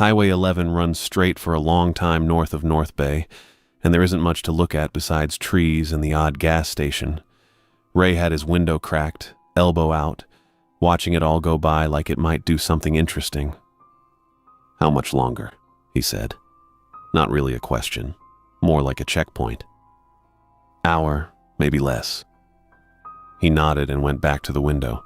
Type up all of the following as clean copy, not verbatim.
Highway 11 runs straight for a long time north of North Bay, and there isn't much to look at besides trees and the odd gas station. Ray had his window cracked, elbow out, watching it all go by like it might do something interesting. "How much longer?" he said. Not really a question, more like a checkpoint. "Hour, maybe less." He nodded and went back to the window.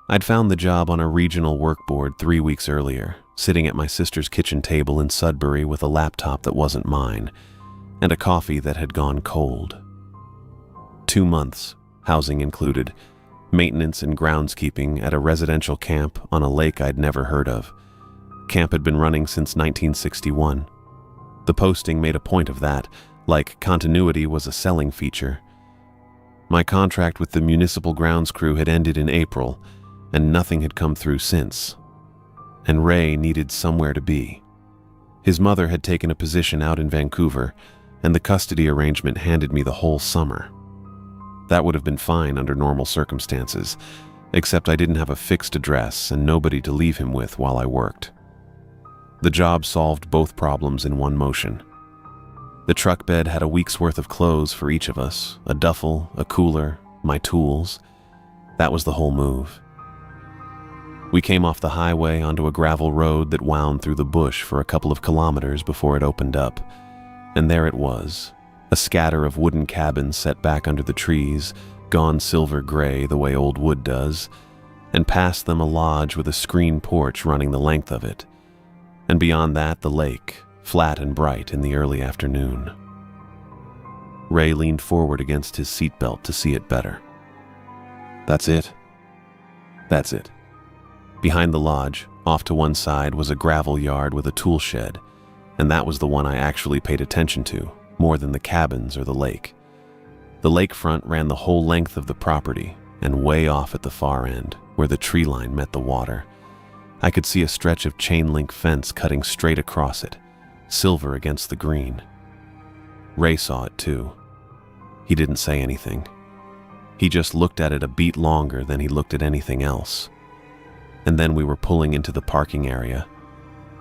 I'd found the job on a regional work board 3 weeks earlier, sitting at my sister's kitchen table in Sudbury with a laptop that wasn't mine, and a coffee that had gone cold. 2 months, housing included, maintenance and groundskeeping at a residential camp on a lake I'd never heard of. Camp had been running since 1961. The posting made a point of that, like continuity was a selling feature. My contract with the municipal grounds crew had ended in April, and nothing had come through since. And Ray needed somewhere to be. His mother had taken a position out in Vancouver, and the custody arrangement handed me the whole summer. That would have been fine under normal circumstances, except I didn't have a fixed address and nobody to leave him with while I worked. The job solved both problems in one motion. The truck bed had a week's worth of clothes for each of us, a duffel, a cooler, my tools. That was the whole move. We came off the highway onto a gravel road that wound through the bush for a couple of kilometers before it opened up, and there it was, a scatter of wooden cabins set back under the trees, gone silver gray the way old wood does, and past them a lodge with a screen porch running the length of it, and beyond that the lake, flat and bright in the early afternoon. Ray leaned forward against his seatbelt to see it better. "That's it?" "That's it." Behind the lodge, off to one side, was a gravel yard with a tool shed, and that was the one I actually paid attention to, more than the cabins or the lake. The lakefront ran the whole length of the property, and way off at the far end, where the tree line met the water, I could see a stretch of chain-link fence cutting straight across it, silver against the green. Ray saw it too. He didn't say anything. He just looked at it a beat longer than he looked at anything else. And then we were pulling into the parking area,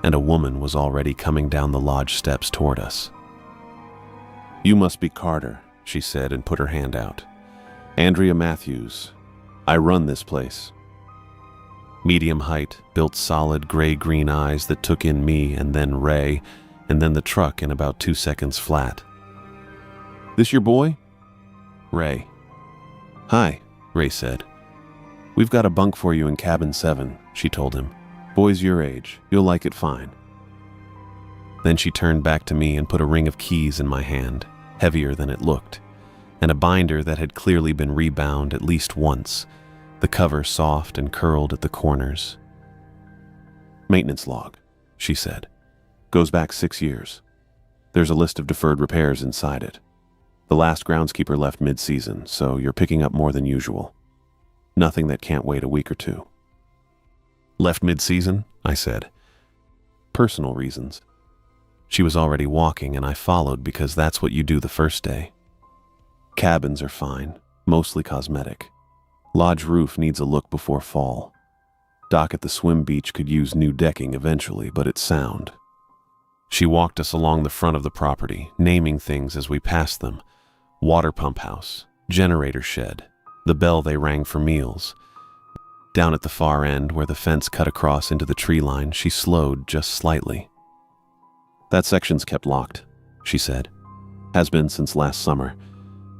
and a woman was already coming down the lodge steps toward us. "You must be Carter," she said and put her hand out. "Andrea Matthews. I run this place." Medium height, built solid gray-green eyes that took in me and then Ray, and then the truck in about 2 seconds flat. "This your boy?" "Ray." "Hi," Ray said. "We've got a bunk for you in cabin 7, she told him. "Boy's your age. You'll like it fine." Then she turned back to me and put a ring of keys in my hand, heavier than it looked, and a binder that had clearly been rebound at least once, the cover soft and curled at the corners. "Maintenance log," she said. "Goes back 6 years. There's a list of deferred repairs inside it. The last groundskeeper left mid-season, so you're picking up more than usual. Nothing that can't wait a week or two." "Left mid-season?" I said. "Personal reasons." She was already walking, and I followed because that's what you do the first day. "Cabins are fine, mostly cosmetic. Lodge roof needs a look before fall. Dock at the swim beach could use new decking eventually, but it's sound." She walked us along the front of the property, naming things as we passed them. Water pump house, generator shed, the bell they rang for meals. Down at the far end, where the fence cut across into the tree line, she slowed just slightly. "That section's kept locked," she said. "Has been since last summer.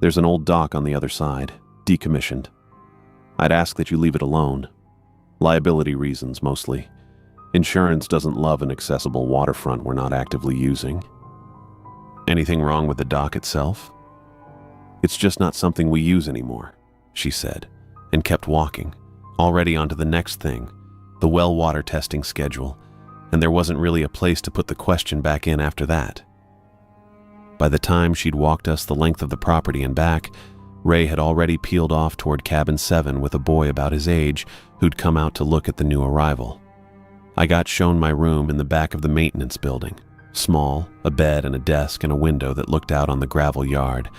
There's an old dock on the other side, decommissioned. I'd ask that you leave it alone. Liability reasons, mostly. Insurance doesn't love an accessible waterfront we're not actively using." "Anything wrong with the dock itself?" "It's just not something we use anymore," she said, and kept walking, already onto the next thing, the well water testing schedule, and there wasn't really a place to put the question back in after that. By the time she'd walked us the length of the property and back, Ray had already peeled off toward cabin 7 with a boy about his age who'd come out to look at the new arrival. I got shown my room in the back of the maintenance building, small, a bed and a desk and a window that looked out on the gravel yard,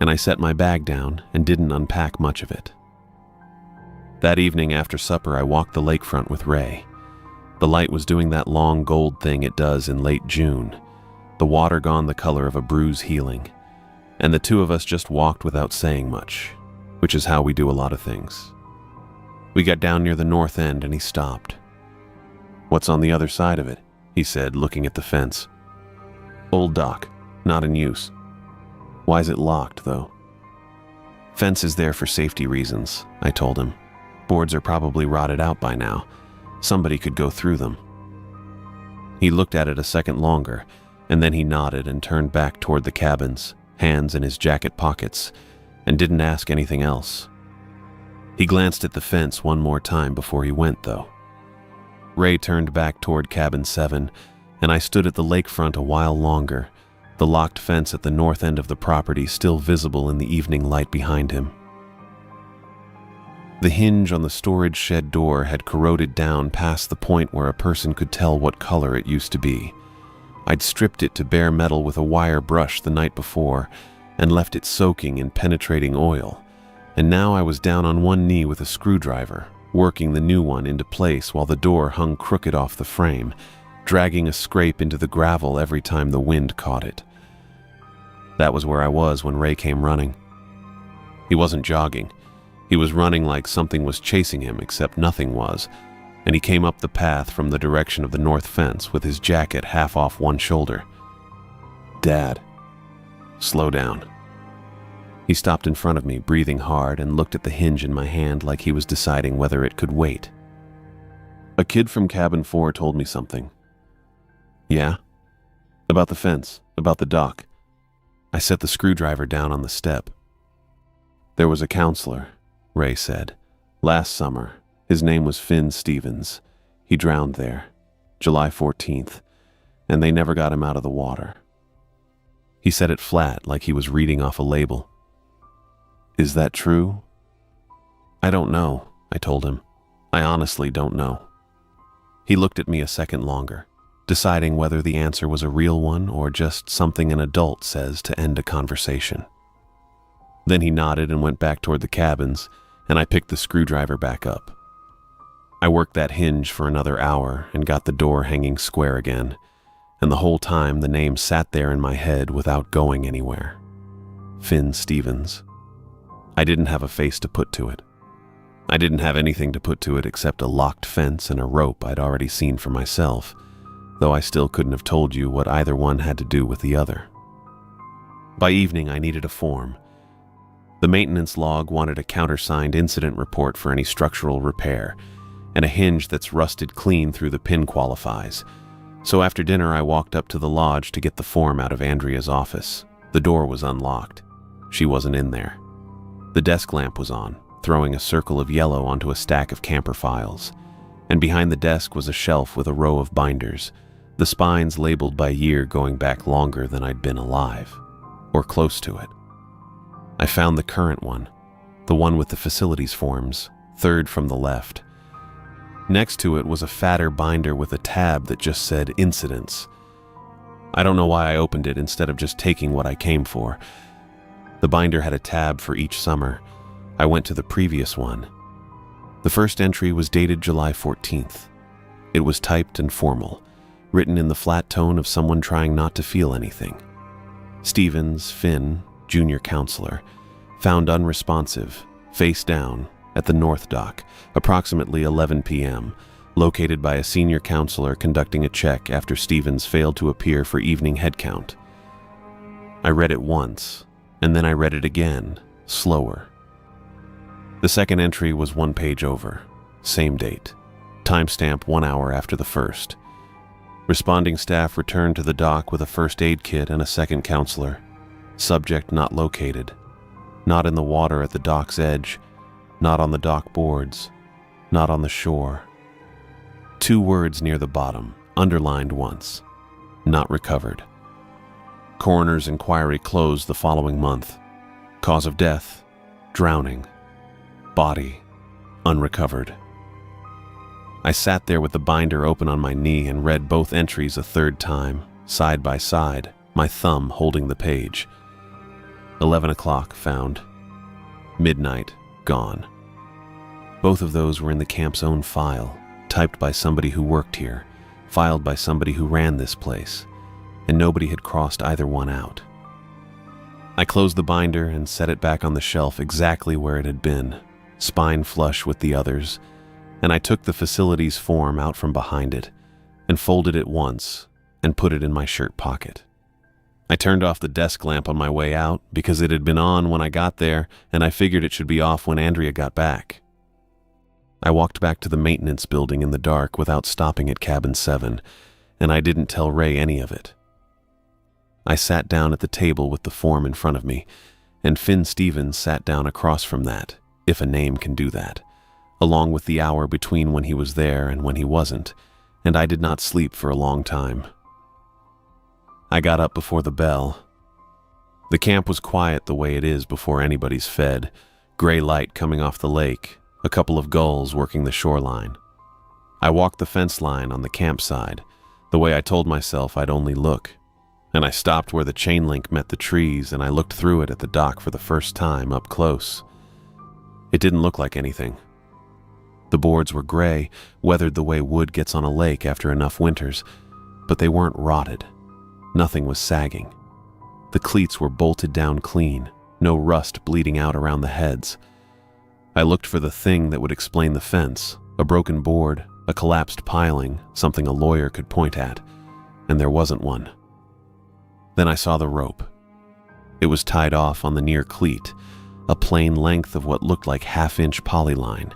and I set my bag down and didn't unpack much of it. That evening after supper, I walked the lakefront with Ray. The light was doing that long gold thing it does in late June, the water gone the color of a bruise healing, and the two of us just walked without saying much, which is how we do a lot of things. We got down near the north end and he stopped. "What's on the other side of it?" he said, looking at the fence. "Old dock, not in use." "Why's it locked, though?" "Fence is there for safety reasons," I told him. "Boards are probably rotted out by now. Somebody could go through them." He looked at it a second longer, and then he nodded and turned back toward the cabins, hands in his jacket pockets, and didn't ask anything else. He glanced at the fence one more time before he went, though. Ray turned back toward Cabin 7, and I stood at the lakefront a while longer, the locked fence at the north end of the property still visible in the evening light behind him. The hinge on the storage shed door had corroded down past the point where a person could tell what color it used to be. I'd stripped it to bare metal with a wire brush the night before and left it soaking in penetrating oil, and now I was down on one knee with a screwdriver, working the new one into place while the door hung crooked off the frame, dragging a scrape into the gravel every time the wind caught it. That was where I was when Ray came running. He wasn't jogging. He was running like something was chasing him, except nothing was, and he came up the path from the direction of the north fence with his jacket half off one shoulder. "Dad, slow down." He stopped in front of me, breathing hard, and looked at the hinge in my hand like he was deciding whether it could wait. "A kid from Cabin 4 told me something." "Yeah?" "About the fence, about the dock." I set the screwdriver down on the step. "There was a counselor," Ray said. "Last summer. His name was Finn Stevens. He drowned there, July 14th, and they never got him out of the water." He said it flat, like he was reading off a label. "Is that true?" "I don't know," I told him. "I honestly don't know." He looked at me a second longer, deciding whether the answer was a real one or just something an adult says to end a conversation. Then he nodded and went back toward the cabins, and I picked the screwdriver back up. I worked that hinge for another hour and got the door hanging square again, and the whole time the name sat there in my head without going anywhere. Finn Stevens. I didn't have a face to put to it. I didn't have anything to put to it except a locked fence and a rope I'd already seen for myself, though I still couldn't have told you what either one had to do with the other. By evening, I needed a form. The maintenance log wanted a countersigned incident report for any structural repair, and a hinge that's rusted clean through the pin qualifies. So after dinner, I walked up to the lodge to get the form out of Andrea's office. The door was unlocked. She wasn't in there. The desk lamp was on, throwing a circle of yellow onto a stack of camper files, and behind the desk was a shelf with a row of binders, the spines labeled by year going back longer than I'd been alive, or close to it. I found the current one, the one with the facilities forms, third from the left. Next to it was a fatter binder with a tab that just said Incidents. I don't know why I opened it instead of just taking what I came for. The binder had a tab for each summer. I went to the previous one. The first entry was dated July 14th. It was typed and formal, written in the flat tone of someone trying not to feel anything. Stevens, Finn, junior counselor, found unresponsive, face down, at the North Dock, approximately 11 p.m., located by a senior counselor conducting a check after Stevens failed to appear for evening head count. I read it once, and then I read it again, slower. The second entry was one page over, same date, timestamp 1 hour after the first. Responding staff returned to the dock with a first aid kit and a second counselor. Subject not located. Not in the water at the dock's edge. Not on the dock boards. Not on the shore. 2 words near the bottom, underlined once. Not recovered. Coroner's inquiry closed the following month. Cause of death, drowning. Body, unrecovered. I sat there with the binder open on my knee and read both entries a third time, side by side, my thumb holding the page. 11 o'clock, found. Midnight, gone. Both of those were in the camp's own file, typed by somebody who worked here, filed by somebody who ran this place, and nobody had crossed either one out. I closed the binder and set it back on the shelf exactly where it had been, spine flush with the others, and I took the facilities form out from behind it and folded it once and put it in my shirt pocket. I turned off the desk lamp on my way out because it had been on when I got there and I figured it should be off when Andrea got back. I walked back to the maintenance building in the dark without stopping at cabin 7, and I didn't tell Ray any of it. I sat down at the table with the form in front of me, and Finn Stevens sat down across from that, if a name can do that, along with the hour between when he was there and when he wasn't, and I did not sleep for a long time. I got up before the bell. The camp was quiet the way it is before anybody's fed, gray light coming off the lake, a couple of gulls working the shoreline. I walked the fence line on the campside, the way I told myself I'd only look, and I stopped where the chain link met the trees and I looked through it at the dock for the first time up close. It didn't look like anything. The boards were gray, weathered the way wood gets on a lake after enough winters, but they weren't rotted. Nothing was sagging. The cleats were bolted down clean, no rust bleeding out around the heads. I looked for the thing that would explain the fence, a broken board, a collapsed piling, something a lawyer could point at, and there wasn't one. Then I saw the rope. It was tied off on the near cleat, a plain length of what looked like half-inch polyline,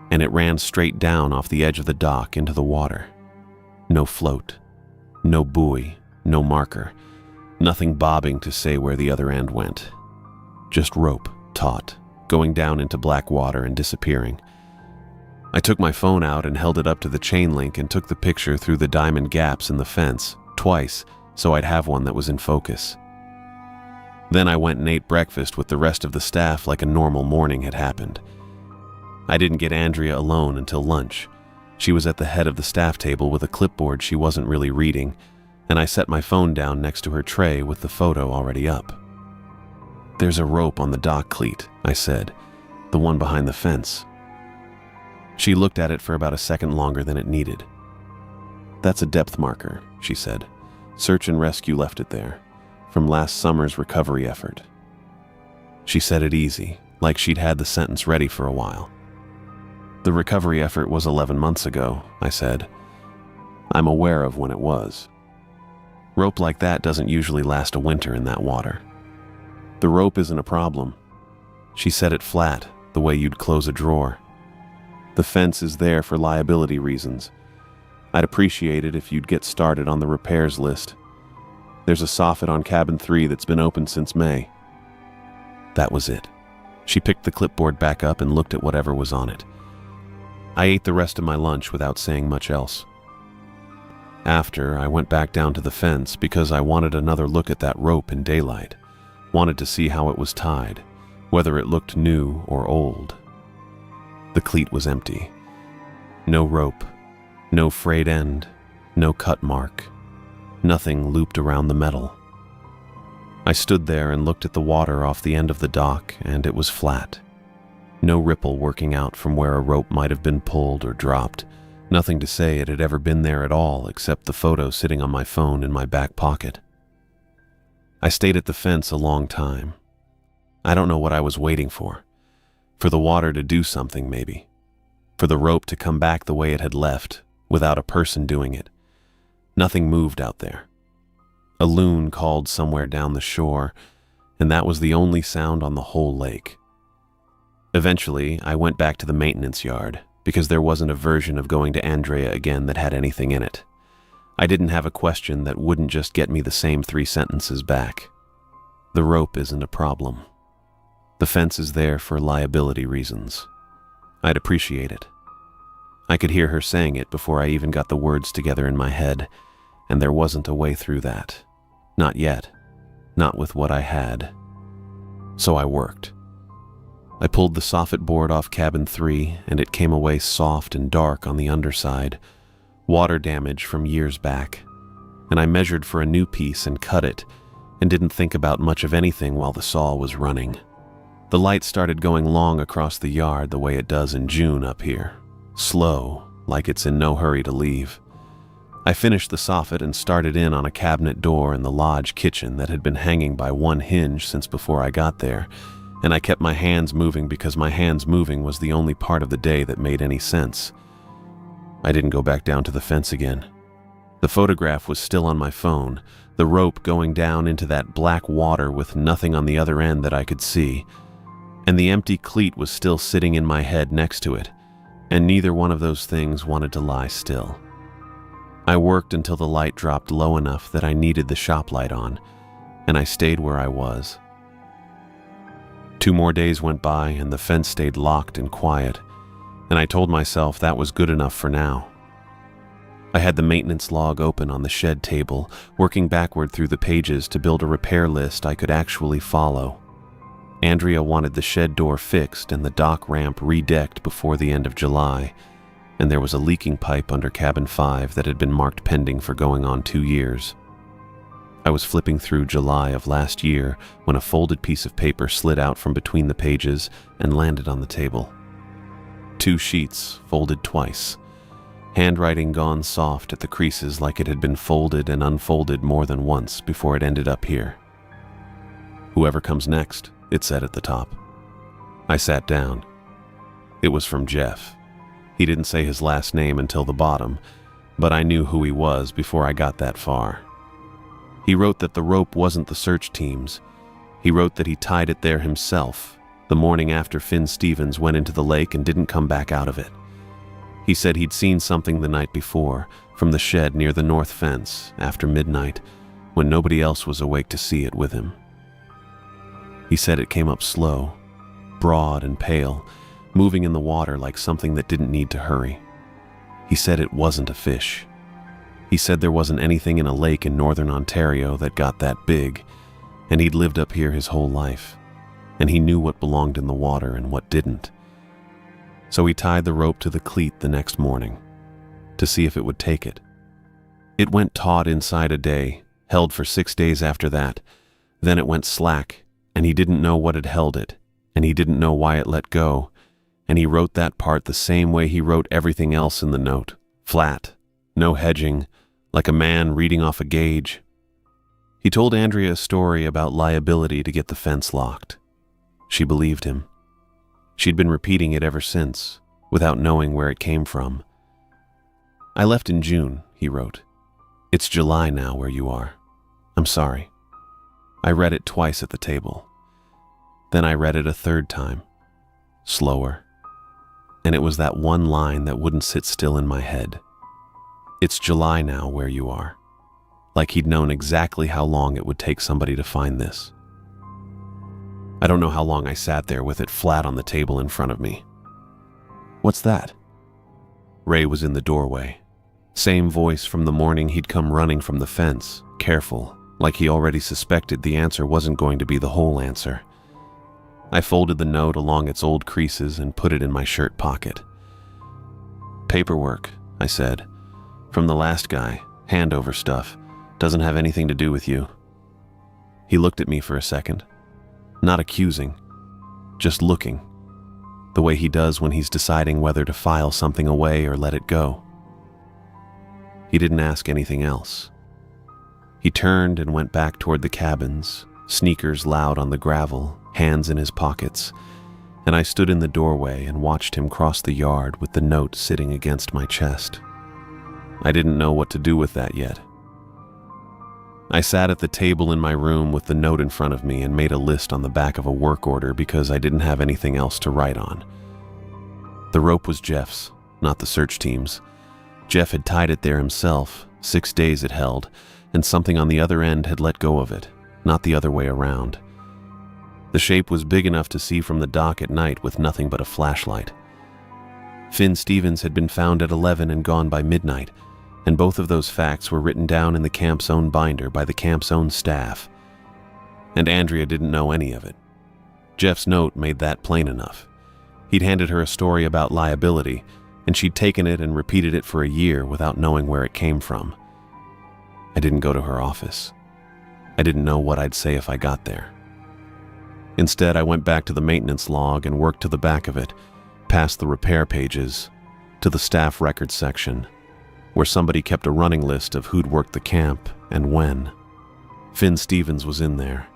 and it ran straight down off the edge of the dock into the water. No float, no buoy, no marker, nothing bobbing to say where the other end went. Just rope, taut, going down into black water and disappearing. I took my phone out and held it up to the chain link and took the picture through the diamond gaps in the fence, twice, so I'd have one that was in focus. Then I went and ate breakfast with the rest of the staff like a normal morning had happened. I didn't get Andrea alone until lunch. She was at the head of the staff table with a clipboard she wasn't really reading, and I set my phone down next to her tray with the photo already up. "There's a rope on the dock cleat," I said, "the one behind the fence." She looked at it for about a second longer than it needed. "That's a depth marker," she said. "Search and rescue left it there, from last summer's recovery effort." She said it easy, like she'd had the sentence ready for a while. "The recovery effort was 11 months ago," I said. "I'm aware of when it was. Rope like that doesn't usually last a winter in that water. The rope isn't a problem." She said it flat, the way you'd close a drawer. "The fence is there for liability reasons. I'd appreciate it if you'd get started on the repairs list. There's a soffit on cabin 3 that's been open since May." That was it. She picked the clipboard back up and looked at whatever was on it. I ate the rest of my lunch without saying much else. After, I went back down to the fence because I wanted another look at that rope in daylight, wanted to see how it was tied, whether it looked new or old. The cleat was empty. No rope, no frayed end, no cut mark, nothing looped around the metal. I stood there and looked at the water off the end of the dock, and it was flat. No ripple working out from where a rope might have been pulled or dropped. Nothing to say it had ever been there at all except the photo sitting on my phone in my back pocket. I stayed at the fence a long time. I don't know what I was waiting for. For the water to do something, maybe. For the rope to come back the way it had left, without a person doing it. Nothing moved out there. A loon called somewhere down the shore, and that was the only sound on the whole lake. Eventually, I went back to the maintenance yard, because there wasn't a version of going to Andrea again that had anything in it. I didn't have a question that wouldn't just get me the same 3 sentences back. The rope isn't a problem. The fence is there for liability reasons. I'd appreciate it. I could hear her saying it before I even got the words together in my head, and there wasn't a way through that. Not yet. Not with what I had. So I worked. I pulled the soffit board off cabin 3, and it came away soft and dark on the underside, water damage from years back, and I measured for a new piece and cut it, and didn't think about much of anything while the saw was running. The light started going long across the yard the way it does in June up here. Slow, like it's in no hurry to leave. I finished the soffit and started in on a cabinet door in the lodge kitchen that had been hanging by one hinge since before I got there, and I kept my hands moving because my hands moving was the only part of the day that made any sense. I didn't go back down to the fence again. The photograph was still on my phone, the rope going down into that black water with nothing on the other end that I could see, and the empty cleat was still sitting in my head next to it, and neither one of those things wanted to lie still. I worked until the light dropped low enough that I needed the shop light on, and I stayed where I was. 2 more days went by and the fence stayed locked and quiet, and I told myself that was good enough for now. I had the maintenance log open on the shed table, working backward through the pages to build a repair list I could actually follow. Andrea wanted the shed door fixed and the dock ramp redecked before the end of July, and there was a leaking pipe under cabin 5 that had been marked pending for going on 2 years. I was flipping through July of last year when a folded piece of paper slid out from between the pages and landed on the table. 2 sheets folded twice, handwriting gone soft at the creases like it had been folded and unfolded more than once before it ended up here. "Whoever comes next," it said at the top. I sat down. It was from Jeff. He didn't say his last name until the bottom, but I knew who he was before I got that far. He wrote that the rope wasn't the search team's. He wrote that he tied it there himself, the morning after Finn Stevens went into the lake and didn't come back out of it. He said he'd seen something the night before, from the shed near the north fence, after midnight, when nobody else was awake to see it with him. He said it came up slow, broad and pale, moving in the water like something that didn't need to hurry. He said it wasn't a fish. He said there wasn't anything in a lake in northern Ontario that got that big, and he'd lived up here his whole life, and he knew what belonged in the water and what didn't. So he tied the rope to the cleat the next morning, to see if it would take it. It went taut inside a day, held for 6 days after that, then it went slack, and he didn't know what had held it, and he didn't know why it let go, and he wrote that part the same way he wrote everything else in the note, flat, no hedging, like a man reading off a gauge. He told Andrea a story about liability to get the fence locked. She believed him. She'd been repeating it ever since, without knowing where it came from. "I left in June," he wrote. "It's July now where you are. I'm sorry." I read it twice at the table. Then I read it a 3rd time, slower. And it was that one line that wouldn't sit still in my head. "It's July now where you are." Like he'd known exactly how long it would take somebody to find this. I don't know how long I sat there with it flat on the table in front of me. "What's that?" Ray was in the doorway. Same voice from the morning he'd come running from the fence, careful, like he already suspected the answer wasn't going to be the whole answer. I folded the note along its old creases and put it in my shirt pocket. "Paperwork," I said. "From the last guy, handover stuff. Doesn't have anything to do with you." He looked at me for a second. Not accusing, just looking, the way he does when he's deciding whether to file something away or let it go. He didn't ask anything else. He turned and went back toward the cabins, sneakers loud on the gravel, hands in his pockets, and I stood in the doorway and watched him cross the yard with the note sitting against my chest. I didn't know what to do with that yet. I sat at the table in my room with the note in front of me and made a list on the back of a work order because I didn't have anything else to write on. The rope was Jeff's, not the search team's. Jeff had tied it there himself, 6 days it held, and something on the other end had let go of it, not the other way around. The shape was big enough to see from the dock at night with nothing but a flashlight. Finn Stevens had been found at 11 and gone by midnight, and both of those facts were written down in the camp's own binder by the camp's own staff. And Andrea didn't know any of it. Jeff's note made that plain enough. He'd handed her a story about liability, and she'd taken it and repeated it for a year without knowing where it came from. I didn't go to her office. I didn't know what I'd say if I got there. Instead, I went back to the maintenance log and worked to the back of it, past the repair pages, to the staff records section, where somebody kept a running list of who'd worked the camp and when. Finn Stevens was in there.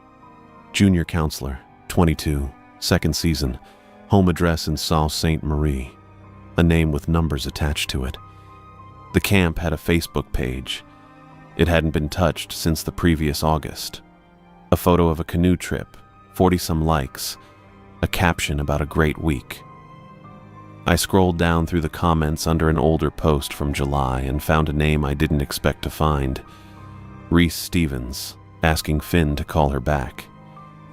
Junior counselor, 22, second season, home address in Sault Ste. Marie, a name with numbers attached to it. The camp had a Facebook page. It hadn't been touched since the previous August. A photo of a canoe trip, 40-some likes, a caption about a great week. I scrolled down through the comments under an older post from July and found a name I didn't expect to find. Reese Stevens, asking Finn to call her back,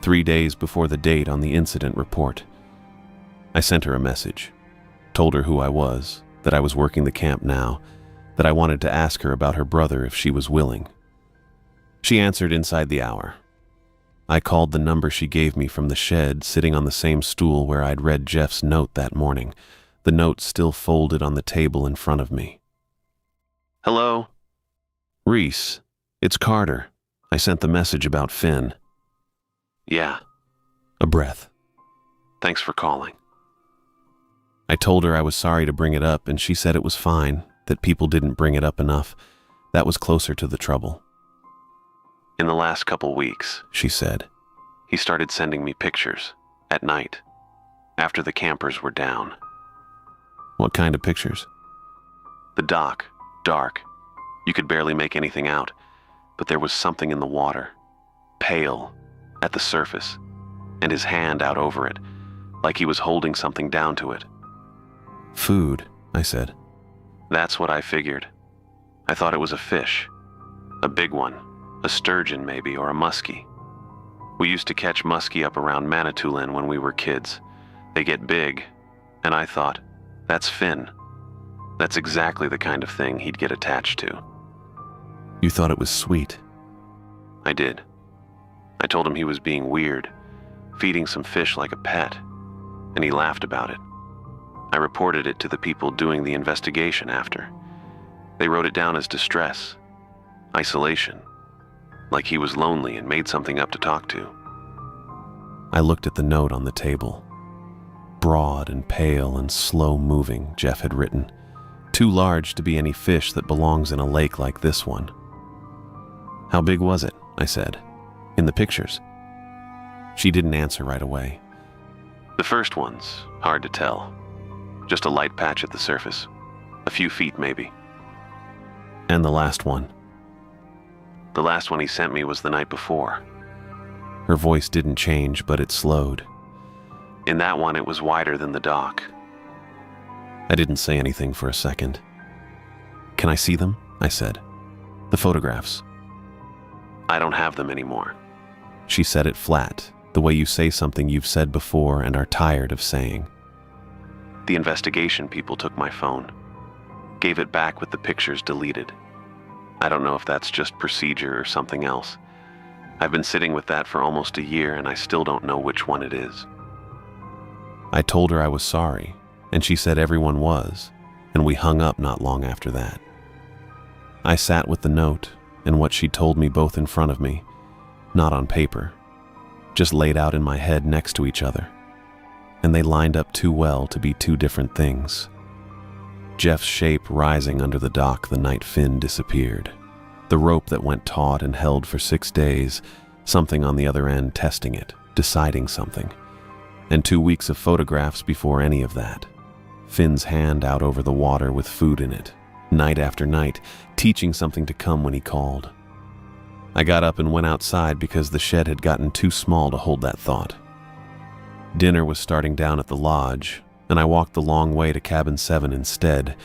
3 days before the date on the incident report. I sent her a message, told her who I was, that I was working the camp now, that I wanted to ask her about her brother if she was willing. She answered inside the hour. I called the number she gave me from the shed, sitting on the same stool where I'd read Jeff's note that morning, the note still folded on the table in front of me. "Hello?" "Reese, it's Carter. I sent the message about Finn." "Yeah." A breath. "Thanks for calling." I told her I was sorry to bring it up, and she said it was fine, that people didn't bring it up enough. That was closer to the trouble. "In the last couple weeks," she said, "he started sending me pictures, at night, after the campers were down." "What kind of pictures?" "The dock, dark. You could barely make anything out, but there was something in the water, pale, at the surface, and his hand out over it, like he was holding something down to it." "Food," I said. "That's what I figured. I thought it was a fish. A big one. A sturgeon maybe, or a muskie. We used to catch muskie up around Manitoulin when we were kids. They get big, and I thought, that's Finn. That's exactly the kind of thing he'd get attached to." "You thought it was sweet?" "I did. I told him he was being weird, feeding some fish like a pet, and he laughed about it. I reported it to the people doing the investigation after. They wrote it down as distress, isolation, like he was lonely and made something up to talk to." I looked at the note on the table. Broad and pale and slow-moving, Jeff had written. Too large to be any fish that belongs in a lake like this one. "How big was it?" I said. "In the pictures?" She didn't answer right away. "The first one's hard to tell. Just a light patch at the surface. A few feet, maybe." "And the last one?" "The last one he sent me was the night before." Her voice didn't change, but it slowed. "In that one, it was wider than the dock." I didn't say anything for a second. "Can I see them?" I said. "The photographs." "I don't have them anymore." She said it flat, the way you say something you've said before and are tired of saying. "The investigation people took my phone. Gave it back with the pictures deleted. I don't know if that's just procedure or something else. I've been sitting with that for almost a year and I still don't know which one it is." I told her I was sorry, and she said everyone was, and we hung up not long after that. I sat with the note and what she'd told me both in front of me, not on paper, just laid out in my head next to each other, and they lined up too well to be two different things. Jeff's shape rising under the dock the night Finn disappeared, the rope that went taut and held for 6 days, something on the other end testing it, deciding something, and 2 weeks of photographs before any of that. Finn's hand out over the water with food in it, night after night, teaching something to come when he called. I got up and went outside because the shed had gotten too small to hold that thought. Dinner was starting down at the lodge, and I walked the long way to cabin 7 instead,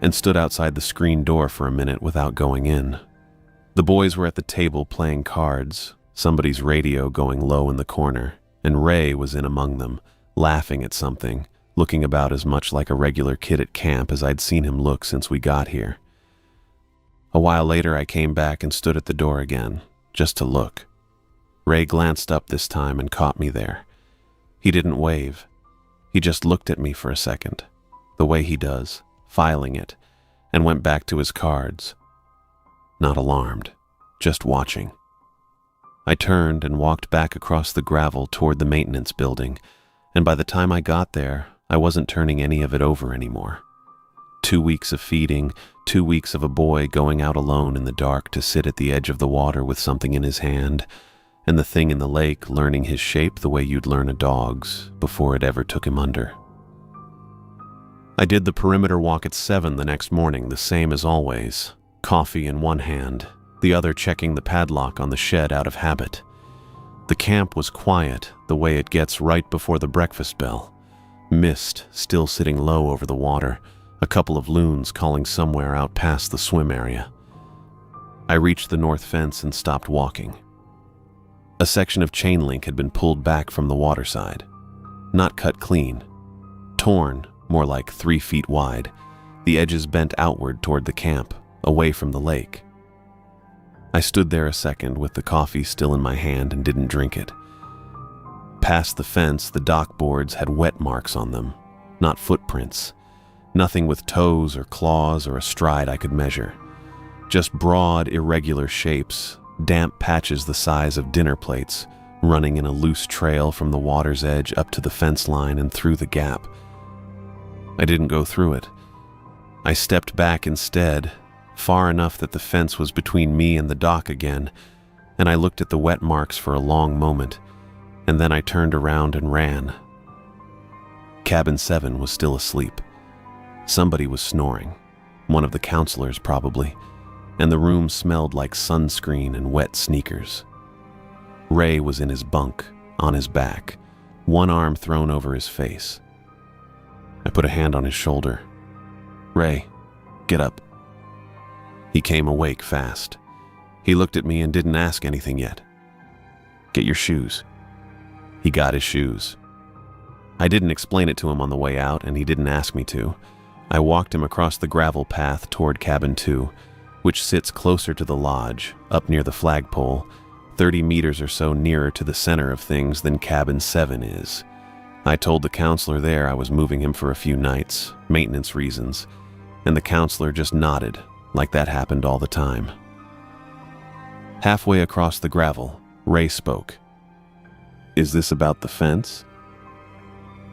and stood outside the screen door for a minute without going in. The boys were at the table playing cards, somebody's radio going low in the corner, and Ray was in among them, laughing at something, looking about as much like a regular kid at camp as I'd seen him look since we got here. A while later I came back and stood at the door again, just to look. Ray glanced up this time and caught me there. He didn't wave. He just looked at me for a second, the way he does, filing it, and went back to his cards. Not alarmed, just watching. I turned and walked back across the gravel toward the maintenance building, and by the time I got there, I wasn't turning any of it over anymore. 2 weeks of feeding, 2 weeks of a boy going out alone in the dark to sit at the edge of the water with something in his hand, and the thing in the lake learning his shape the way you'd learn a dog's before it ever took him under. I did the perimeter walk at 7 the next morning, the same as always, coffee in one hand, the other checking the padlock on the shed out of habit. The camp was quiet, the way it gets right before the breakfast bell. Mist still sitting low over the water, a couple of loons calling somewhere out past the swim area. I reached the north fence and stopped walking. A section of chain link had been pulled back from the waterside. Not cut clean. Torn, more like 3 feet wide, the edges bent outward toward the camp, away from the lake. I stood there a second with the coffee still in my hand and didn't drink it. Past the fence, the dock boards had wet marks on them, not footprints. Nothing with toes or claws or a stride I could measure. Just broad, irregular shapes, damp patches the size of dinner plates, running in a loose trail from the water's edge up to the fence line and through the gap. I didn't go through it. I stepped back instead, far enough that the fence was between me and the dock again, and I looked at the wet marks for a long moment, and then I turned around and ran. Cabin 7 was still asleep. Somebody was snoring, one of the counselors probably, and the room smelled like sunscreen and wet sneakers. Ray was in his bunk, on his back, one arm thrown over his face. I put a hand on his shoulder. "Ray, get up." He came awake fast. He looked at me and didn't ask anything yet. "Get your shoes." He got his shoes. I didn't explain it to him on the way out, and he didn't ask me to. I walked him across the gravel path toward cabin 2, which sits closer to the lodge, up near the flagpole, 30 meters or so nearer to the center of things than cabin 7 is. I told the counselor there I was moving him for a few nights, maintenance reasons, and the counselor just nodded, like that happened all the time. Halfway across the gravel, Ray spoke. "Is this about the fence?"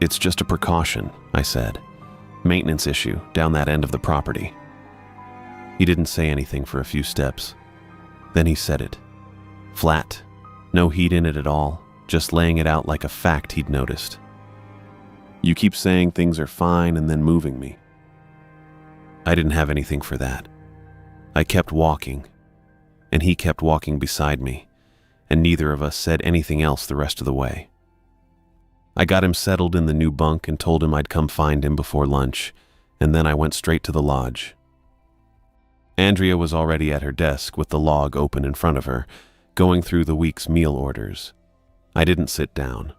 "It's just a precaution," I said. "Maintenance issue down that end of the property." He didn't say anything for a few steps. Then he said it. Flat. No heat in it at all, just laying it out like a fact he'd noticed. "You keep saying things are fine and then moving me." I didn't have anything for that. I kept walking, and he kept walking beside me, and neither of us said anything else the rest of the way. I got him settled in the new bunk and told him I'd come find him before lunch, and then I went straight to the lodge. Andrea was already at her desk with the log open in front of her, going through the week's meal orders. I didn't sit down.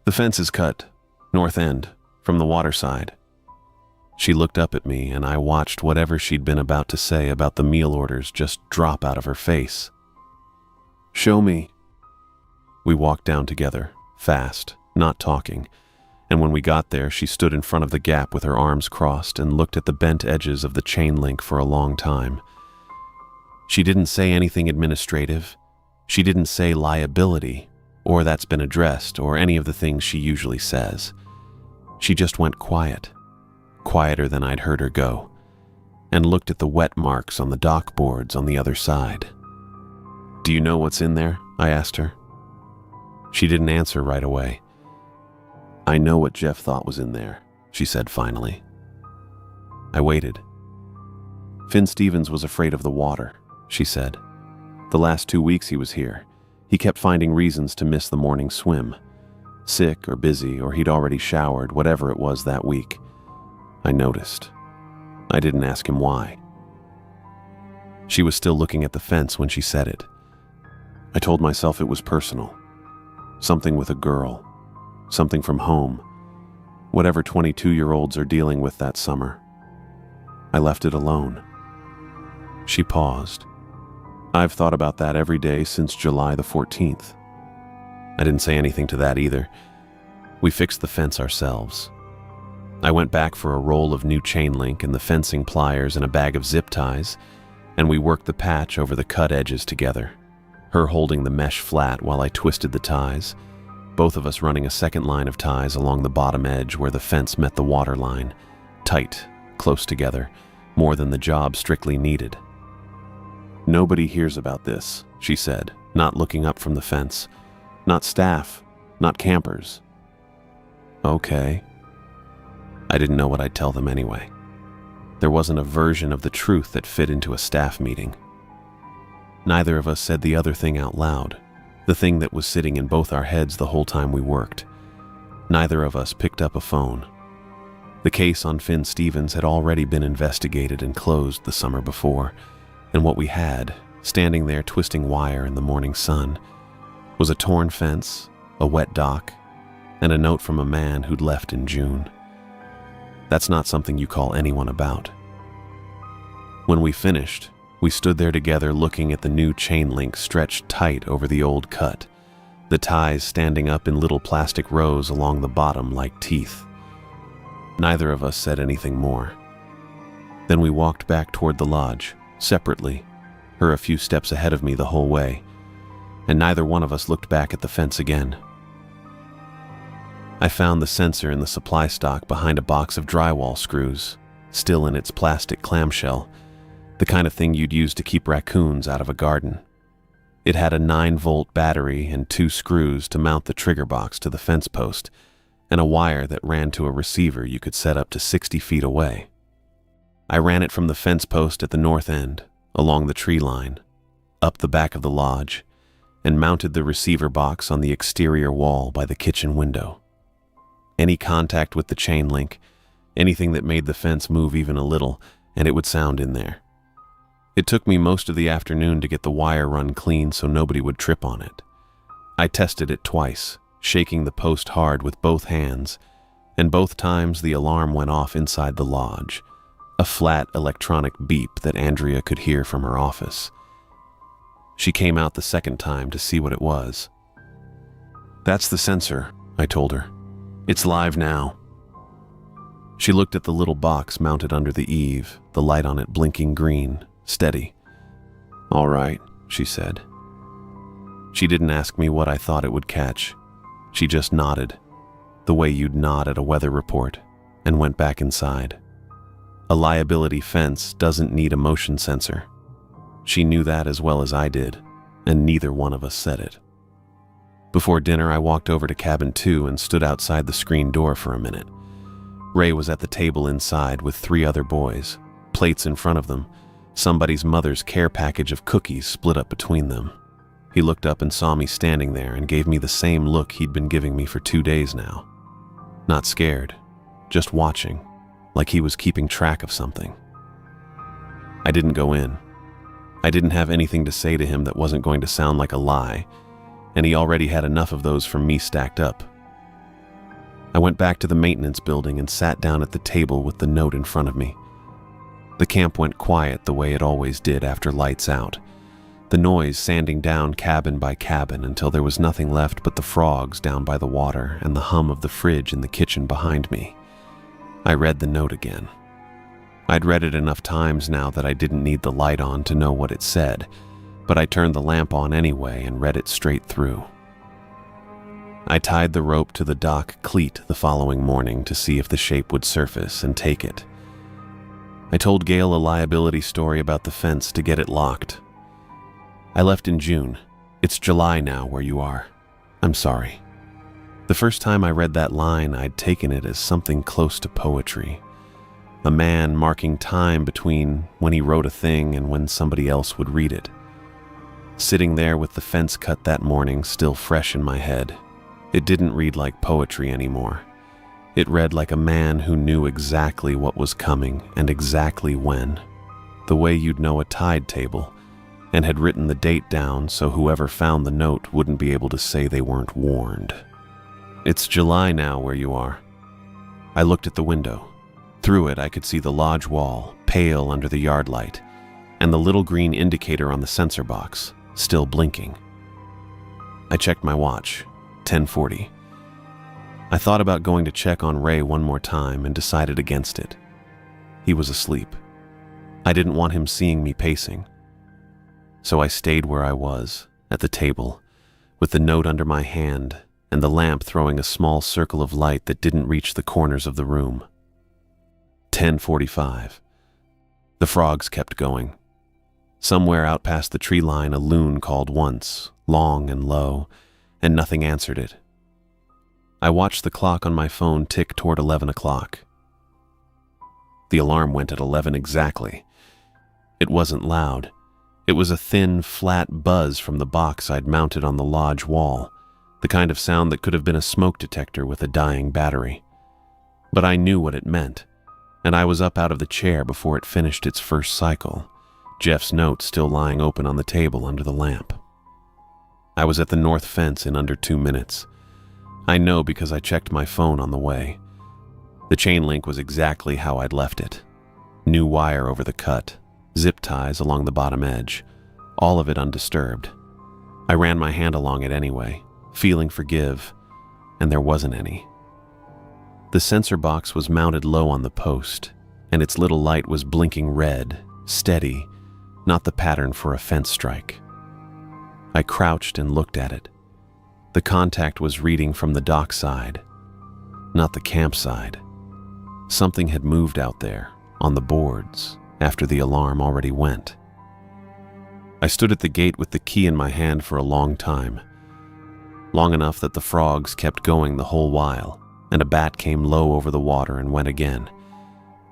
"The fence is cut, north end, from the water side." She looked up at me, and I watched whatever she'd been about to say about the meal orders just drop out of her face. "Show me." We walked down together, fast, not talking, and when we got there, she stood in front of the gap with her arms crossed and looked at the bent edges of the chain link for a long time. She didn't say anything administrative. She didn't say liability, or that's been addressed, or any of the things she usually says. She just went quiet, quieter than I'd heard her go, and looked at the wet marks on the dock boards on the other side. "Do you know what's in there?" I asked her. She didn't answer right away. "I know what Jeff thought was in there," she said finally. I waited. "Finn Stevens was afraid of the water," she said. "The last 2 weeks he was here, he kept finding reasons to miss the morning swim. Sick or busy, or he'd already showered, whatever it was that week. I noticed. I didn't ask him why." She was still looking at the fence when she said it. I told myself it was personal. Something with a girl. Something from home. Whatever 22-year-olds are dealing with that summer. I left it alone. She paused. "I've thought about that every day since July the 14th. I didn't say anything to that either. We fixed the fence ourselves. I went back for a roll of new chain link and the fencing pliers and a bag of zip ties, and we worked the patch over the cut edges together, her holding the mesh flat while I twisted the ties, both of us running a second line of ties along the bottom edge where the fence met the water line, tight, close together, more than the job strictly needed. "Nobody hears about this," she said, not looking up from the fence. "Not staff, not campers." Okay. I didn't know what I'd tell them anyway. There wasn't a version of the truth that fit into a staff meeting. Neither of us said the other thing out loud, the thing that was sitting in both our heads the whole time we worked. Neither of us picked up a phone. The case on Finn Stevens had already been investigated and closed the summer before, and what we had, standing there twisting wire in the morning sun, was a torn fence, a wet dock, and a note from a man who'd left in June. That's not something you call anyone about. When we finished, we stood there together looking at the new chain link stretched tight over the old cut, the ties standing up in little plastic rows along the bottom like teeth. Neither of us said anything more. Then we walked back toward the lodge, separately, her a few steps ahead of me the whole way, and neither one of us looked back at the fence again. I found the sensor in the supply stock behind a box of drywall screws, still in its plastic clamshell, the kind of thing you'd use to keep raccoons out of a garden. It had a 9-volt battery and 2 screws to mount the trigger box to the fence post, and a wire that ran to a receiver you could set up to 60 feet away. I ran it from the fence post at the north end, along the tree line, up the back of the lodge, and mounted the receiver box on the exterior wall by the kitchen window. Any contact with the chain link, anything that made the fence move even a little, and it would sound in there. It took me most of the afternoon to get the wire run clean so nobody would trip on it. I tested it twice, shaking the post hard with both hands, and both times the alarm went off inside the lodge, a flat electronic beep that Andrea could hear from her office. She came out the second time to see what it was. "That's the sensor," I told her. "It's live now." She looked at the little box mounted under the eave, the light on it blinking green, steady. "All right," she said. She didn't ask me what I thought it would catch. She just nodded, the way you'd nod at a weather report, and went back inside. A liability fence doesn't need a motion sensor. She knew that as well as I did, and neither one of us said it. Before dinner, I walked over to cabin 2 and stood outside the screen door for a minute. Ray was at the table inside with 3 other boys, plates in front of them, somebody's mother's care package of cookies split up between them. He looked up and saw me standing there and gave me the same look he'd been giving me for 2 days now. Not scared, just watching, like he was keeping track of something. I didn't go in. I didn't have anything to say to him that wasn't going to sound like a lie, and he already had enough of those from me stacked up. I went back to the maintenance building and sat down at the table with the note in front of me. The camp went quiet the way it always did after lights out, the noise sanding down cabin by cabin until there was nothing left but the frogs down by the water and the hum of the fridge in the kitchen behind me. I read the note again. I'd read it enough times now that I didn't need the light on to know what it said, but I turned the lamp on anyway and read it straight through. I tied the rope to the dock cleat the following morning to see if the shape would surface and take it. I told Gail a liability story about the fence to get it locked. "I left in June. It's July now where you are. I'm sorry." The first time I read that line, I'd taken it as something close to poetry. A man marking time between when he wrote a thing and when somebody else would read it. Sitting there with the fence cut that morning still fresh in my head, it didn't read like poetry anymore. It read like a man who knew exactly what was coming and exactly when, the way you'd know a tide table, and had written the date down so whoever found the note wouldn't be able to say they weren't warned. "It's July now where you are." I looked at the window. Through it, I could see the lodge wall, pale under the yard light, and the little green indicator on the sensor box, still blinking. I checked my watch, 10:40. I thought about going to check on Ray one more time and decided against it. He was asleep. I didn't want him seeing me pacing. So I stayed where I was, at the table, with the note under my hand and the lamp throwing a small circle of light that didn't reach the corners of the room. 10:45. The frogs kept going. Somewhere out past the tree line, a loon called once, long and low, and nothing answered it. I watched the clock on my phone tick toward 11 o'clock. The alarm went at 11 exactly. It wasn't loud. It was a thin, flat buzz from the box I'd mounted on the lodge wall, the kind of sound that could have been a smoke detector with a dying battery. But I knew what it meant, and I was up out of the chair before it finished its first cycle, Jeff's note still lying open on the table under the lamp. I was at the north fence in under 2 minutes. I know because I checked my phone on the way. The chain link was exactly how I'd left it. New wire over the cut, zip ties along the bottom edge, all of it undisturbed. I ran my hand along it anyway, feeling for give, and there wasn't any. The sensor box was mounted low on the post, and its little light was blinking red, steady, not the pattern for a fence strike. I crouched and looked at it. The contact was reading from the dock side, not the campside. Something had moved out there, on the boards, after the alarm already went. I stood at the gate with the key in my hand for a long time. Long enough that the frogs kept going the whole while, and a bat came low over the water and went again.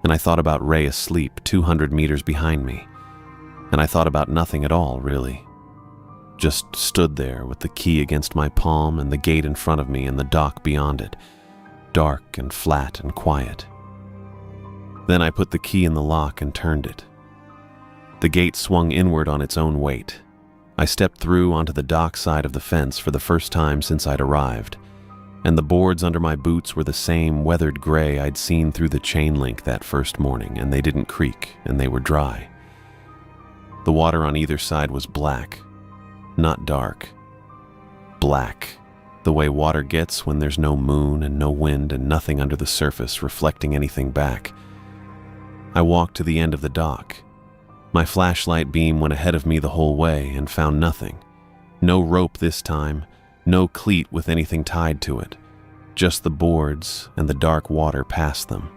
And I thought about Ray asleep 200 meters behind me. And I thought about nothing at all, really. Just stood there with the key against my palm and the gate in front of me and the dock beyond it, dark and flat and quiet. Then I put the key in the lock and turned it. The gate swung inward on its own weight. I stepped through onto the dock side of the fence for the first time since I'd arrived, and the boards under my boots were the same weathered gray I'd seen through the chain link that first morning, and they didn't creak, and they were dry. The water on either side was black, not dark. Black, the way water gets when there's no moon and no wind and nothing under the surface reflecting anything back. I walked to the end of the dock. My flashlight beam went ahead of me the whole way and found nothing. No rope this time, no cleat with anything tied to it, just the boards and the dark water past them.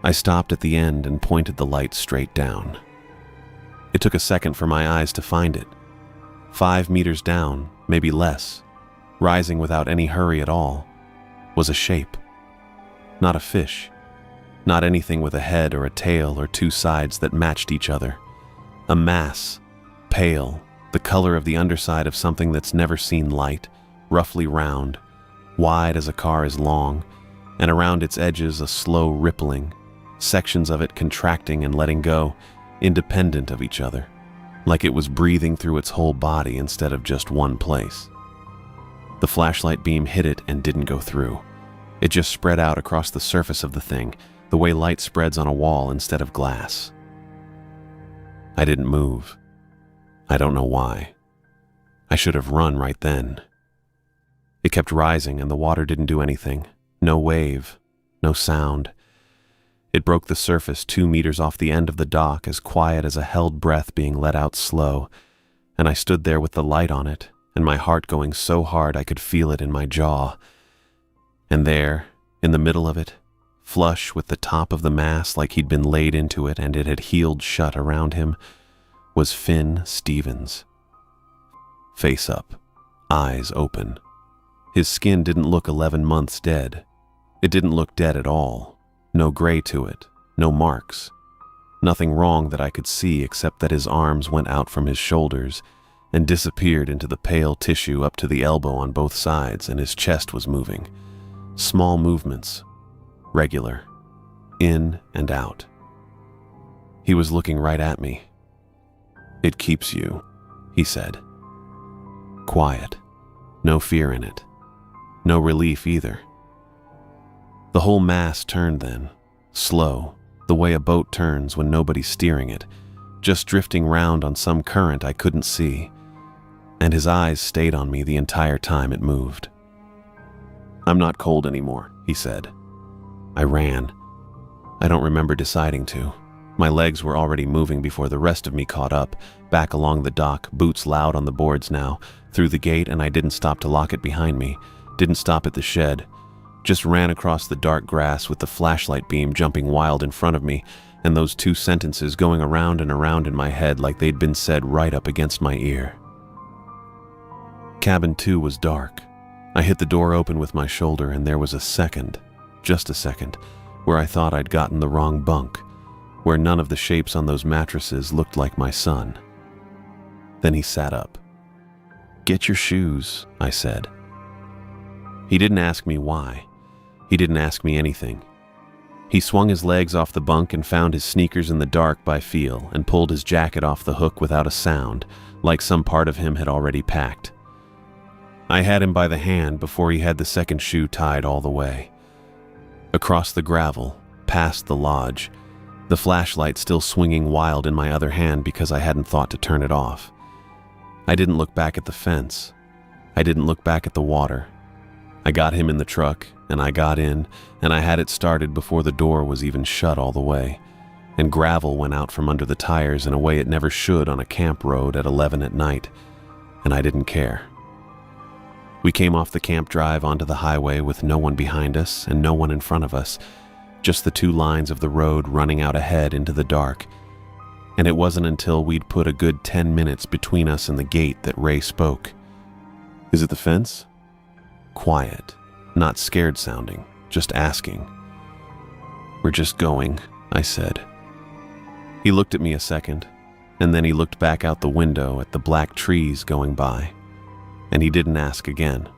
I stopped at the end and pointed the light straight down. It took a second for my eyes to find it. 5 meters down, maybe less, rising without any hurry at all, was a shape. Not a fish. Not anything with a head or a tail or two sides that matched each other. A mass, pale, the color of the underside of something that's never seen light, roughly round, wide as a car is long, and around its edges a slow rippling, sections of it contracting and letting go, independent of each other, like it was breathing through its whole body instead of just one place. The flashlight beam hit it and didn't go through. It just spread out across the surface of the thing, the way light spreads on a wall instead of glass. I didn't move. I don't know why. I should have run right then. It kept rising and the water didn't do anything. No wave, no sound. It broke the surface 2 meters off the end of the dock, as quiet as a held breath being let out slow, and I stood there with the light on it, and my heart going so hard I could feel it in my jaw. And there, in the middle of it, flush with the top of the mass like he'd been laid into it and it had healed shut around him, was Finn Stevens. Face up, eyes open. His skin didn't look 11 months dead. It didn't look dead at all. No gray to it, no marks. Nothing wrong that I could see except that his arms went out from his shoulders and disappeared into the pale tissue up to the elbow on both sides, and his chest was moving. Small movements. Regular, in and out. He was looking right at me. "It keeps you," he said. Quiet, no fear in it, no relief either. The whole mass turned then, slow, the way a boat turns when nobody's steering it, just drifting round on some current I couldn't see, and his eyes stayed on me the entire time it moved. "I'm not cold anymore," he said. I ran. I don't remember deciding to. My legs were already moving before the rest of me caught up, back along the dock, boots loud on the boards now, through the gate, and I didn't stop to lock it behind me, didn't stop at the shed. Just ran across the dark grass with the flashlight beam jumping wild in front of me, and those 2 sentences going around and around in my head like they'd been said right up against my ear. Cabin 2 was dark. I hit the door open with my shoulder, and there was a second, just a second, where I thought I'd gotten the wrong bunk, where none of the shapes on those mattresses looked like my son. Then he sat up. "Get your shoes," I said. He didn't ask me why. He didn't ask me anything. He swung his legs off the bunk and found his sneakers in the dark by feel and pulled his jacket off the hook without a sound, like some part of him had already packed. I had him by the hand before he had the second shoe tied all the way. Across the gravel, past the lodge, the flashlight still swinging wild in my other hand because I hadn't thought to turn it off. I didn't look back at the fence. I didn't look back at the water. I got him in the truck, and I got in, and I had it started before the door was even shut all the way, and gravel went out from under the tires in a way it never should on a camp road at 11 at night, and I didn't care. We came off the camp drive onto the highway with no one behind us and no one in front of us, just the 2 lines of the road running out ahead into the dark, and it wasn't until we'd put a good 10 minutes between us and the gate that Ray spoke. "Is it the fence?" Quiet, not scared sounding, just asking. "We're just going," I said. He looked at me a second, and then he looked back out the window at the black trees going by, and he didn't ask again.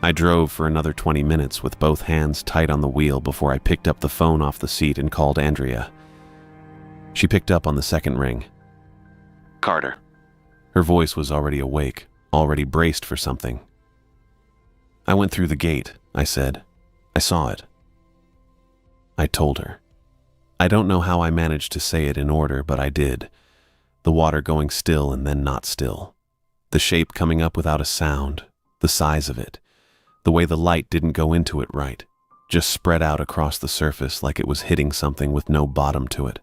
I drove for another 20 minutes with both hands tight on the wheel before I picked up the phone off the seat and called Andrea. She picked up on the second ring. "Carter." Her voice was already awake, already braced for something. "I went through the gate," I said. "I saw it." I told her. I don't know how I managed to say it in order, but I did. The water going still and then not still. The shape coming up without a sound, the size of it, the way the light didn't go into it right, just spread out across the surface like it was hitting something with no bottom to it.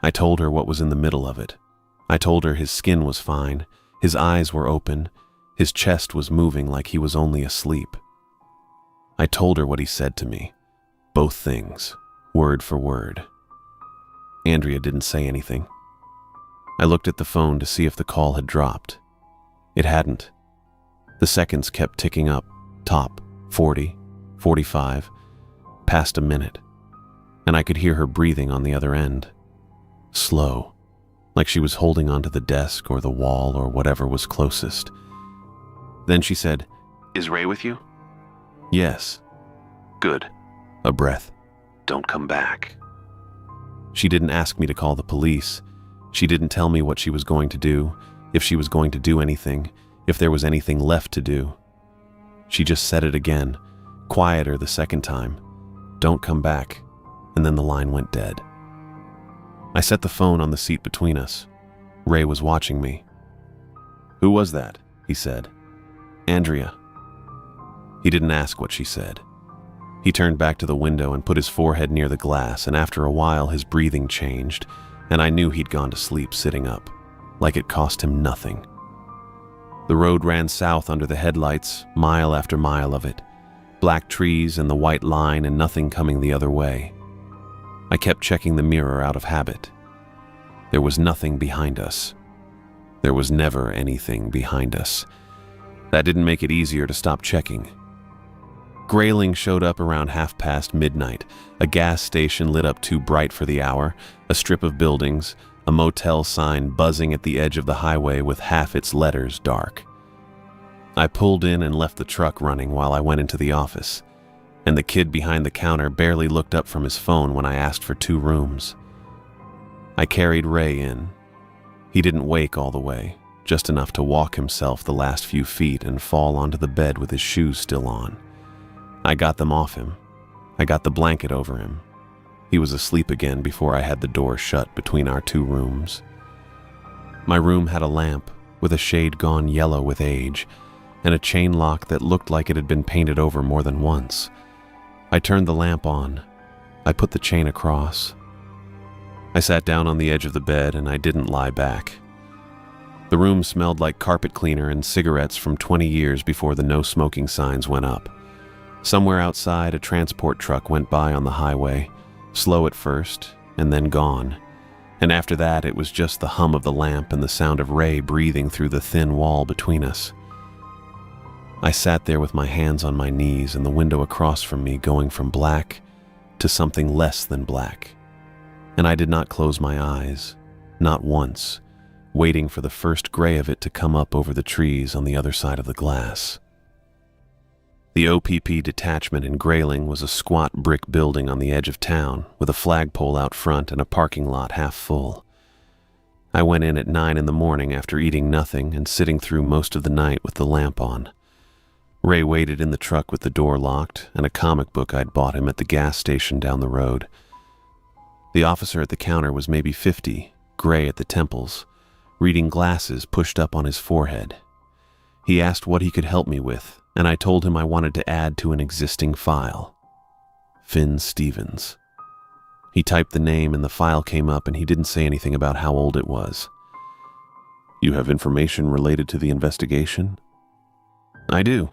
I told her what was in the middle of it. I told her his skin was fine, his eyes were open, his chest was moving like he was only asleep. I told her what he said to me. Both things, word for word. Andrea didn't say anything. I looked at the phone to see if the call had dropped. It hadn't. The seconds kept ticking up, top, 40, 45, past a minute, and I could hear her breathing on the other end. Slow, like she was holding onto the desk or the wall or whatever was closest. Then she said, "Is Ray with you?" "Yes." "Good." A breath. "Don't come back." She didn't ask me to call the police. She didn't tell me what she was going to do, if she was going to do anything, if there was anything left to do. She just said it again, quieter the second time. "Don't come back." And then the line went dead. I set the phone on the seat between us. Ray was watching me. "Who was that?" he said. "Andrea." He didn't ask what she said. He turned back to the window and put his forehead near the glass, and after a while his breathing changed, and I knew he'd gone to sleep sitting up, like it cost him nothing. The road ran south under the headlights, mile after mile of it. Black trees and the white line and nothing coming the other way. I kept checking the mirror out of habit. There was nothing behind us. There was never anything behind us. That didn't make it easier to stop checking. Grayling showed up around midnight, a gas station lit up too bright for the hour, a strip of buildings, a motel sign buzzing at the edge of the highway with half its letters dark. I pulled in and left the truck running while I went into the office, and the kid behind the counter barely looked up from his phone when I asked for 2 rooms. I carried Ray in. He didn't wake all the way, just enough to walk himself the last few feet and fall onto the bed with his shoes still on. I got them off him. I got the blanket over him. He was asleep again before I had the door shut between our 2 rooms. My room had a lamp with a shade gone yellow with age, and a chain lock that looked like it had been painted over more than once. I turned the lamp on. I put the chain across. I sat down on the edge of the bed and I didn't lie back. The room smelled like carpet cleaner and cigarettes from 20 years before the no smoking signs went up. Somewhere outside, a transport truck went by on the highway, slow at first, and then gone. And after that, it was just the hum of the lamp and the sound of Ray breathing through the thin wall between us. I sat there with my hands on my knees and the window across from me going from black to something less than black. And I did not close my eyes, not once, waiting for the first gray of it to come up over the trees on the other side of the glass. The OPP detachment in Grayling was a squat brick building on the edge of town with a flagpole out front and a parking lot half full. I went in at 9 in the morning after eating nothing and sitting through most of the night with the lamp on. Ray waited in the truck with the door locked and a comic book I'd bought him at the gas station down the road. The officer at the counter was maybe 50, gray at the temples, reading glasses pushed up on his forehead. He asked what he could help me with, and I told him I wanted to add to an existing file. Finn Stevens. He typed the name and the file came up and he didn't say anything about how old it was. "You have information related to the investigation?" "I do."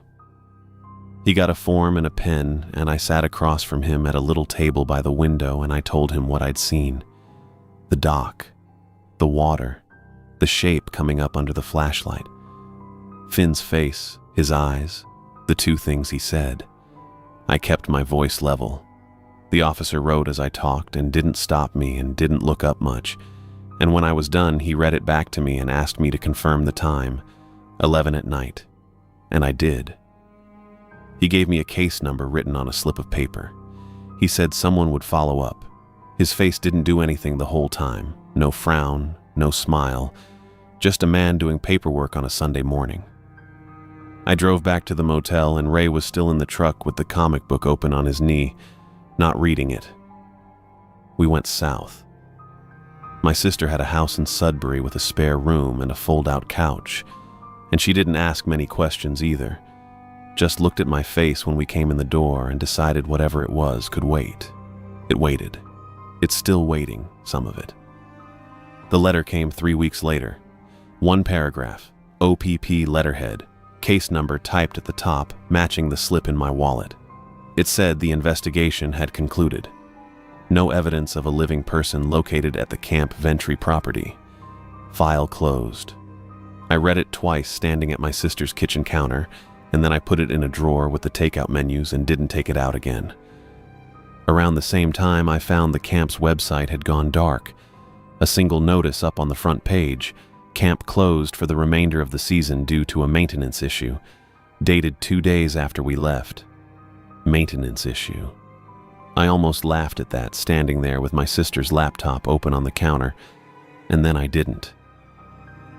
He got a form and a pen, and I sat across from him at a little table by the window and I told him what I'd seen. The dock, the water, the shape coming up under the flashlight. Finn's face, his eyes, the two things he said. I kept my voice level. The officer wrote as I talked and didn't stop me and didn't look up much, and when I was done he read it back to me and asked me to confirm the time, 11 at night, and I did. He gave me a case number written on a slip of paper. He said someone would follow up. His face didn't do anything the whole time, no frown, no smile, just a man doing paperwork on a Sunday morning. I drove back to the motel and Ray was still in the truck with the comic book open on his knee, not reading it. We went south. My sister had a house in Sudbury with a spare room and a fold-out couch, and she didn't ask many questions either, just looked at my face when we came in the door and decided whatever it was could wait. It waited. It's still waiting, some of it. The letter came 3 weeks later. One paragraph, OPP letterhead, case number typed at the top, matching the slip in my wallet. It said the investigation had concluded. No evidence of a living person located at the Camp Ventry property. File closed. I read it twice standing at my sister's kitchen counter, and then I put it in a drawer with the takeout menus and didn't take it out again. Around the same time, I found the camp's website had gone dark. A single notice up on the front page, camp closed for the remainder of the season due to a maintenance issue, dated 2 days after we left. Maintenance issue. I almost laughed at that, standing there with my sister's laptop open on the counter, and then I didn't.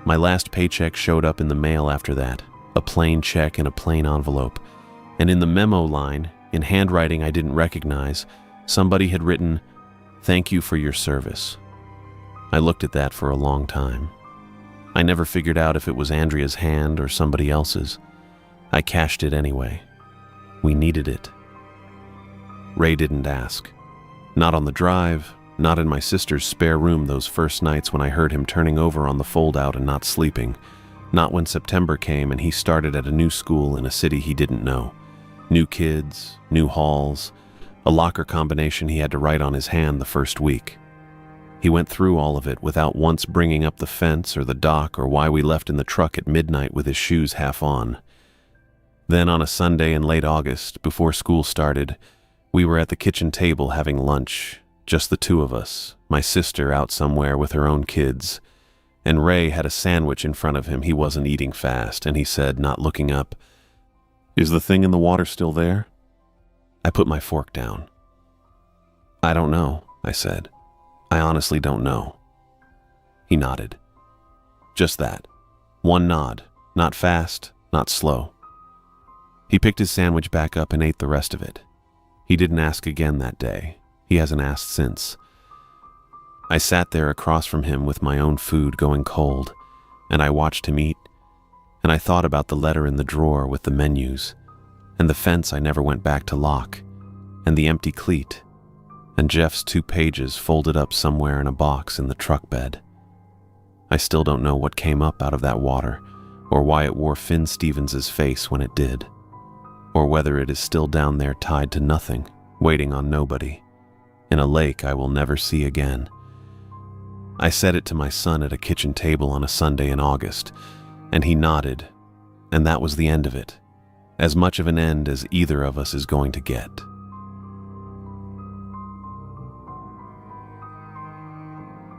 My last paycheck showed up in the mail after that, a plain check in a plain envelope, and in the memo line, in handwriting I didn't recognize, somebody had written, "Thank you for your service." I looked at that for a long time. I never figured out if it was Andrea's hand or somebody else's. I cashed it anyway. We needed it. Ray didn't ask. Not on the drive, not in my sister's spare room those first nights when I heard him turning over on the fold-out and not sleeping. Not when September came and he started at a new school in a city he didn't know. New kids, new halls, a locker combination he had to write on his hand the first week. He went through all of it without once bringing up the fence or the dock or why we left in the truck at midnight with his shoes half on. Then on a Sunday in late August, before school started, we were at the kitchen table having lunch, just the two of us, my sister out somewhere with her own kids, and Ray had a sandwich in front of him he wasn't eating fast, and he said, not looking up, "Is the thing in the water still there?" I put my fork down. "I don't know," I said. "I honestly don't know." He nodded. Just that. One nod, not fast, not slow. He picked his sandwich back up and ate the rest of it. He didn't ask again that day. He hasn't asked since. I sat there across from him with my own food going cold, and I watched him eat, and I thought about the letter in the drawer with the menus, and the fence I never went back to lock, and the empty cleat, and Jeff's 2 pages folded up somewhere in a box in the truck bed. I still don't know what came up out of that water, or why it wore Finn Stevens' face when it did, or whether it is still down there tied to nothing, waiting on nobody, in a lake I will never see again. I said it to my son at a kitchen table on a Sunday in August, and he nodded, and that was the end of it, as much of an end as either of us is going to get.